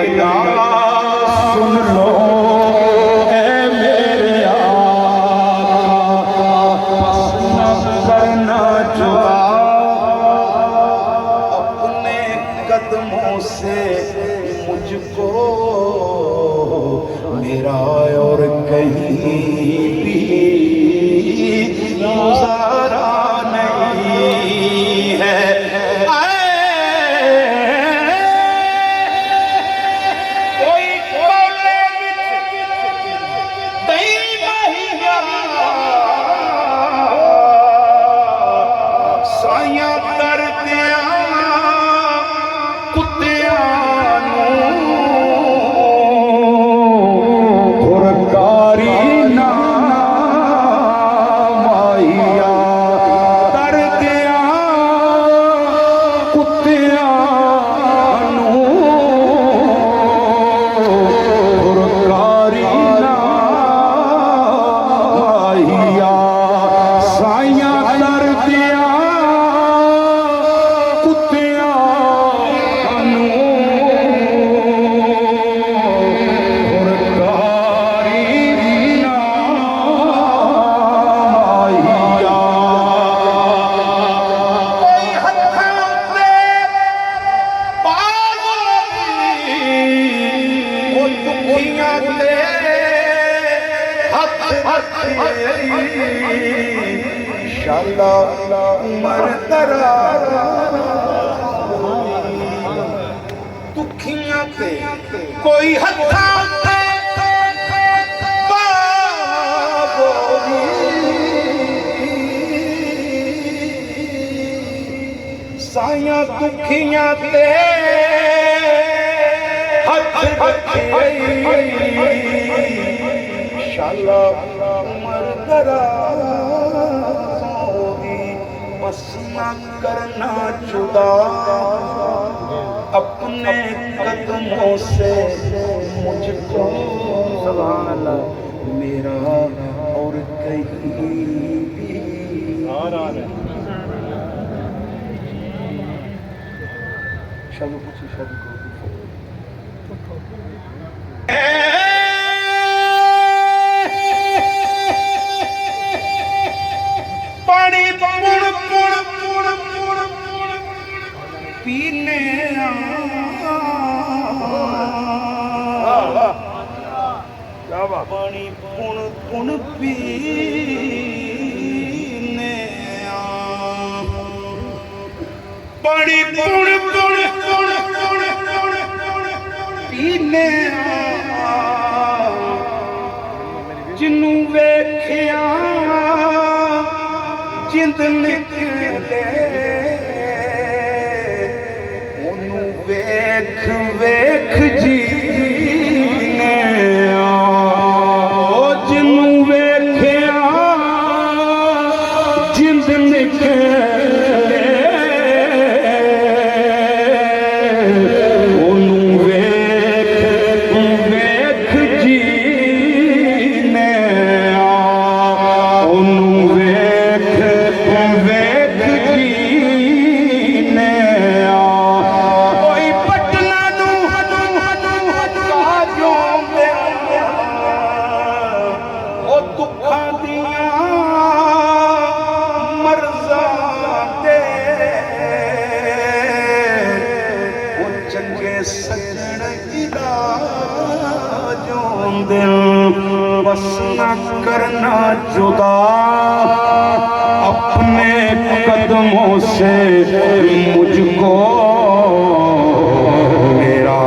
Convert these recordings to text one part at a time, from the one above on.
अदा सुन लो ऐ मेरे आका, बस न करना जुदा अपने कदमों से मुझको, मेरा और कहीं भी गुजारा नहीं है। कोई कोले दई महिया साइयां तरदिया कुत्तियां फुरकारी ना माहिया तरदिया कुत्तियां फुरकारी ना माहिया साइयां तरदिया कुत्तियां शाला उमर दरारा दुखियां ते कोई हथा साइयां दुखियां ते हथ रखे शाला उमर दराज़ोगी, बस न करना जुदा अपने कदमों से मुझको, सुभान अल्लाह, मेरा और कहीं भी शब्द कुछ शब्द पानी पुण पुण पुण पुण पीने पानी पुण पुण पीने पानी पुण पुण पुण पीने जिन्नू वेखिया जिंद निकले ओनू वेख वेख जीने जिन्नू वेखिया जिंद निकले ओनू वेख वेख जीने ओनू बस न करना जुदा अपने कदमों से मुझको, मेरा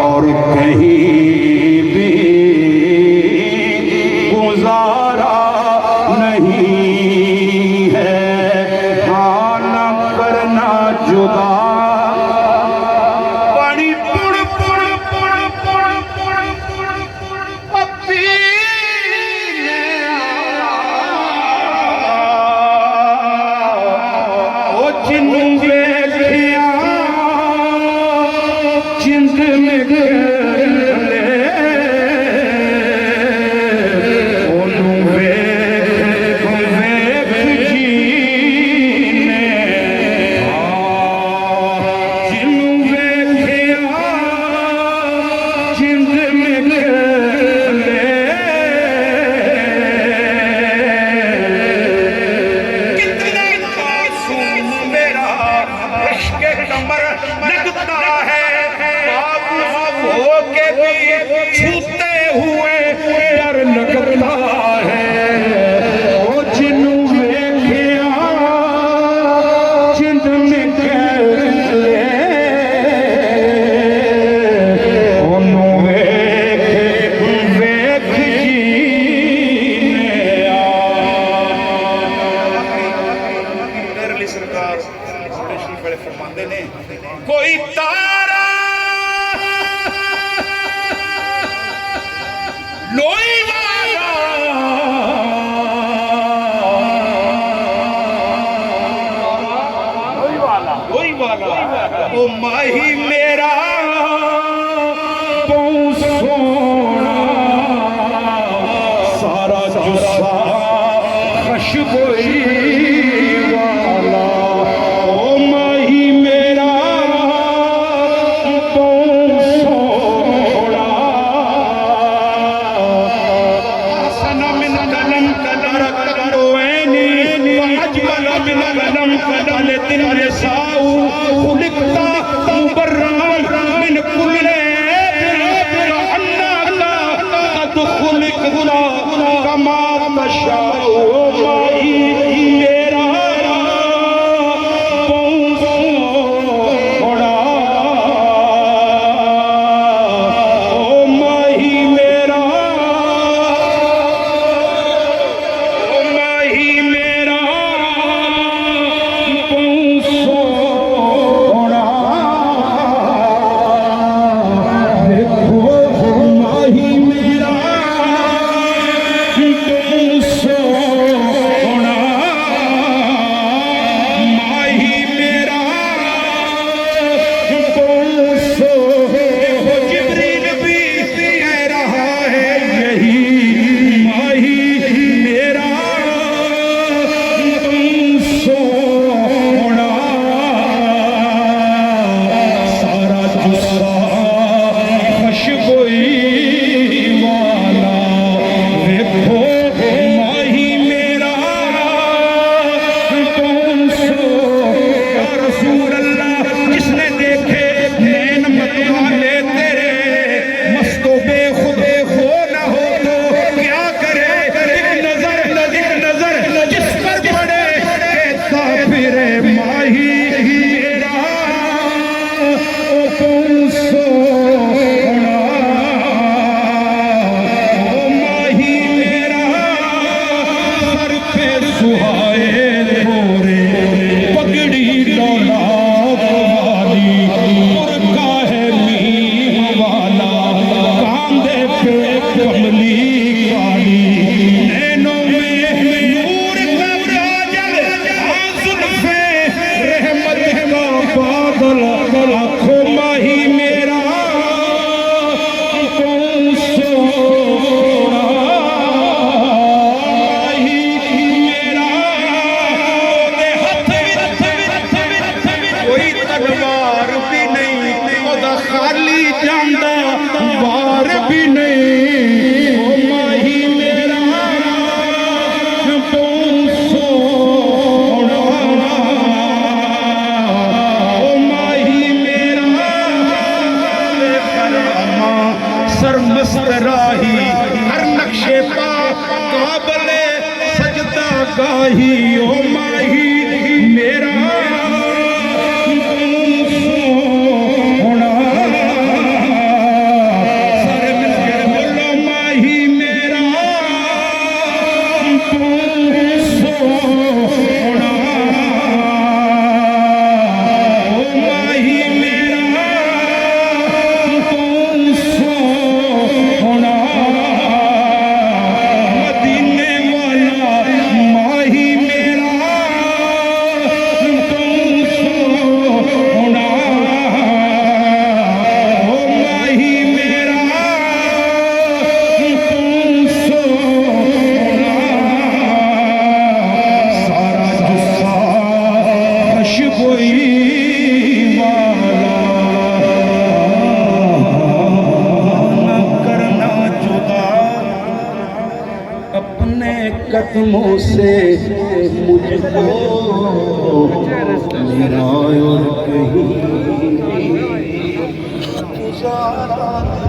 और कहीं भी गुजारा नहीं है। हाँ न करना जुदा जिन्नू वेखिया के भी छूते हुए डर लगता है। ओ जिन्नू वेखिया जिंद निकले ओनू वेख वेख जीने आ। मेरे लिए सरकार बड़े फरमाते ने कोई तारा लोई वाला ओ माही मेरा बहु सोना सारा जुस्सा खुशबोई वाला ओ माही मेरा बहु सोना सना मिन कलम कदर कदोएनी अजमल मिन कलम कदल दिन साऊ खुलिकता मुबर्रम मिन कुल्ले अन्ना कद खुलिकता कमा तशाऊ माही मेरा बहु सोना ओ माही मेरा ओ माही मेरा बहु सोना देखो माही मेरा बहु सोना माही मेरा बहु सोना जिब्रील भी कह रहा है यही माही मेरा बहु सोना सारा जुस्सा खुशबोई वाला देखो माही मेरा बहु सोना या रसूल अल्लाह जिसने देखे नैन मतवाले तेरे मस्तो बेखुद हो न हो तो क्या करे एक नजर जिस पर पड़े कहता फिरे माही मेरा ओ बहु सोना ओ माही मेरा सर पे सुहाए मोरे पगड़ी डोला वाली मुर्गा है मीम वाला कांधे पे कमली काली नैनों में नूर का काजल आंसू पे रहमत का बादल आंखों माही मेरा बहु सोना माही मेरा ओदे हथ विच कोई तलवार भी नहीं ओदा खाली जांदा वार भी नहीं ओ माही मेरा बहु सोना ओ माही मेरा फरमा सरमस्त राही हर नक्शे पा काबले सजदा गाही ओ माही मेरा बहु सोना सर मिलकर बोलो माही मेरा बहु सोना ओ माही मेरा बहु सोना मदीने वाला माही मेरा बहु सोना ओ माही मेरा बहु सोना सारा जुस्सा खुशबोई वाला न करना जुदा अपने कदमों से मुझको मेरा और कहीं पुकारा